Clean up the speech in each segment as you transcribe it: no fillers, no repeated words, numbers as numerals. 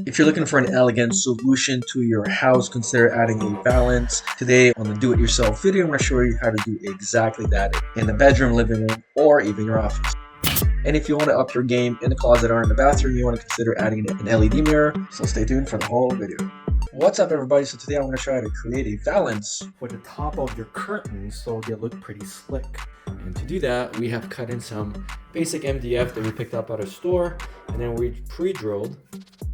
If you're looking for an elegant solution to your house, consider adding a valance. Today on the do-it-yourself video, I'm going to show you how to do exactly that in the bedroom, living room, or even your office. And if you want to up your game in the closet or in the bathroom, you want to consider adding an LED mirror. So stay tuned for the whole video. What's up, everybody? So today I'm going to show you how to create a valance for the top of your curtains so they look pretty slick. And to do that, we have cut in some basic MDF that we picked up at a store, and then we pre-drilled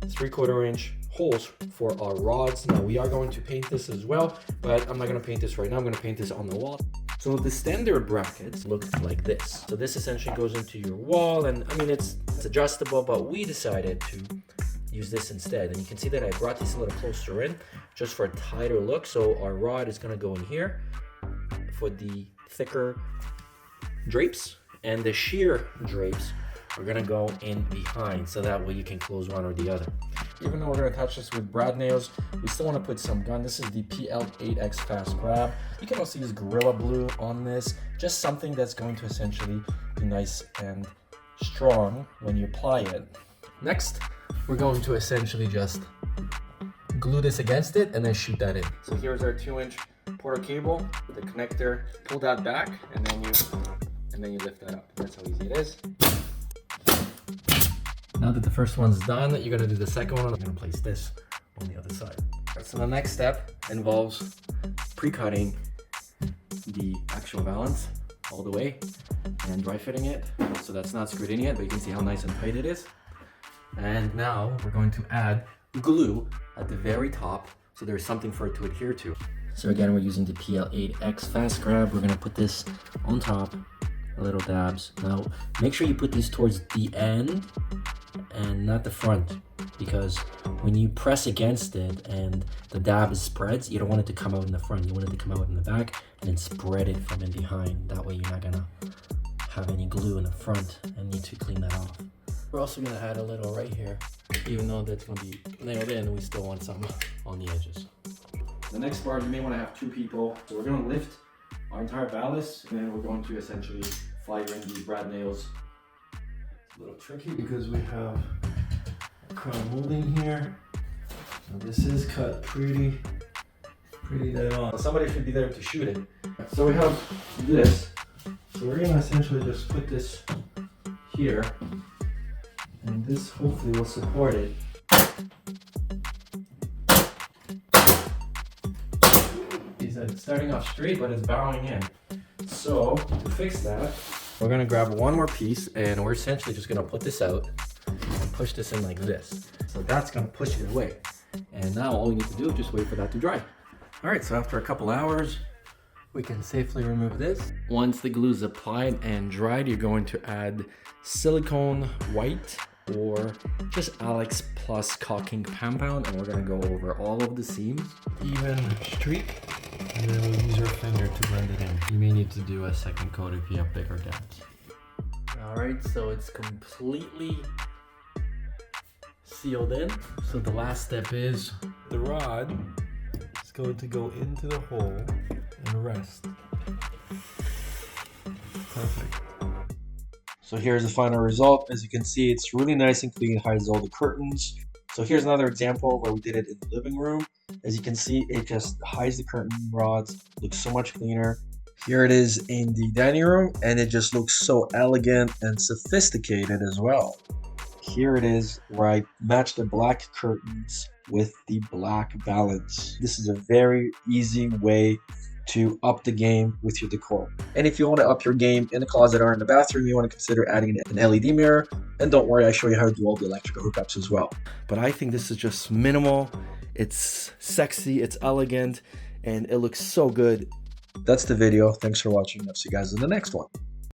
3/4 inch holes for our rods. Now we are going to paint this as well, but I'm not going to paint this right now. I'm going to paint this on the wall. So the standard brackets look like this. So this essentially goes into your wall, and I mean it's adjustable, but we decided to use this instead. And you can see that I brought this a little closer in just for a tighter look. So our rod is going to go in here for the thicker drapes, and the sheer drapes are going to go in behind, so that way you can close one or the other. Even though we're going to attach this with brad nails, we still want to put some gun. This is the PL8X Fast Grab. You can also use Gorilla Glue on this, just something that's going to essentially be nice and strong when you apply it. Next, we're going to essentially just glue this against it and then shoot that in. So here's our 2-inch Porter cable with the connector. Pull that back and then you lift that up. That's how easy it is. Now that the first one's done, you're gonna do the second one. I'm gonna place this on the other side. Right, so the next step involves pre-cutting the actual valance all the way and dry fitting it. So that's not screwed in yet, but you can see how nice and tight it is. And now we're going to add glue at the very top, so there's something for it to adhere to. So again, we're using the PL8X Fast Grab. We're gonna put this on top, little dabs. Now, make sure you put these towards the end and not the front, because when you press against it and the dab spreads, you don't want it to come out in the front. You want it to come out in the back and then spread it from in behind. That way you're not gonna have any glue in the front and need to clean that off. We're also gonna add a little right here. Even though that's gonna be nailed in, we still want some on the edges. The next part, you may wanna have 2 people. So we're gonna lift our entire ballast, and then we're going to essentially fire in these brad nails. It's a little tricky because we have a crown molding here. So this is cut pretty dead on. Somebody should be there to shoot it. So we have this. So we're gonna essentially just put this here, and this hopefully will support it. It's starting off straight, but it's bowing in. So to fix that, we're gonna grab one more piece, and we're essentially just gonna put this out and push this in like this. So that's gonna push it away. And now all we need to do is just wait for that to dry. All right, so after a couple hours, we can safely remove this. Once the glue is applied and dried, you're going to add silicone white or just Alex plus caulking compound, and we're gonna go over all of the seams. Even streak, and then we'll use our finger to blend it in. You may need to do a second coat if you have bigger gaps. All right, so it's completely sealed in. So the last step is the rod is going to go into the hole and rest. Perfect. So here's the final result. As you can see, it's really nice and clean, hides all the curtains. So here's another example where we did it in the living room. As you can see, it just hides the curtain rods, looks so much cleaner. Here it is in the dining room, and it just looks so elegant and sophisticated as well. Here it is where I matched the black curtains with the black valance. This is a very easy way to up the game with your decor. And if you want to up your game in the closet or in the bathroom, you want to consider adding an LED mirror. And don't worry, I show you how to do all the electrical hookups as well. But I think this is just minimal. It's sexy, it's elegant, and it looks so good. That's the video. Thanks for watching. I'll see you guys in the next one.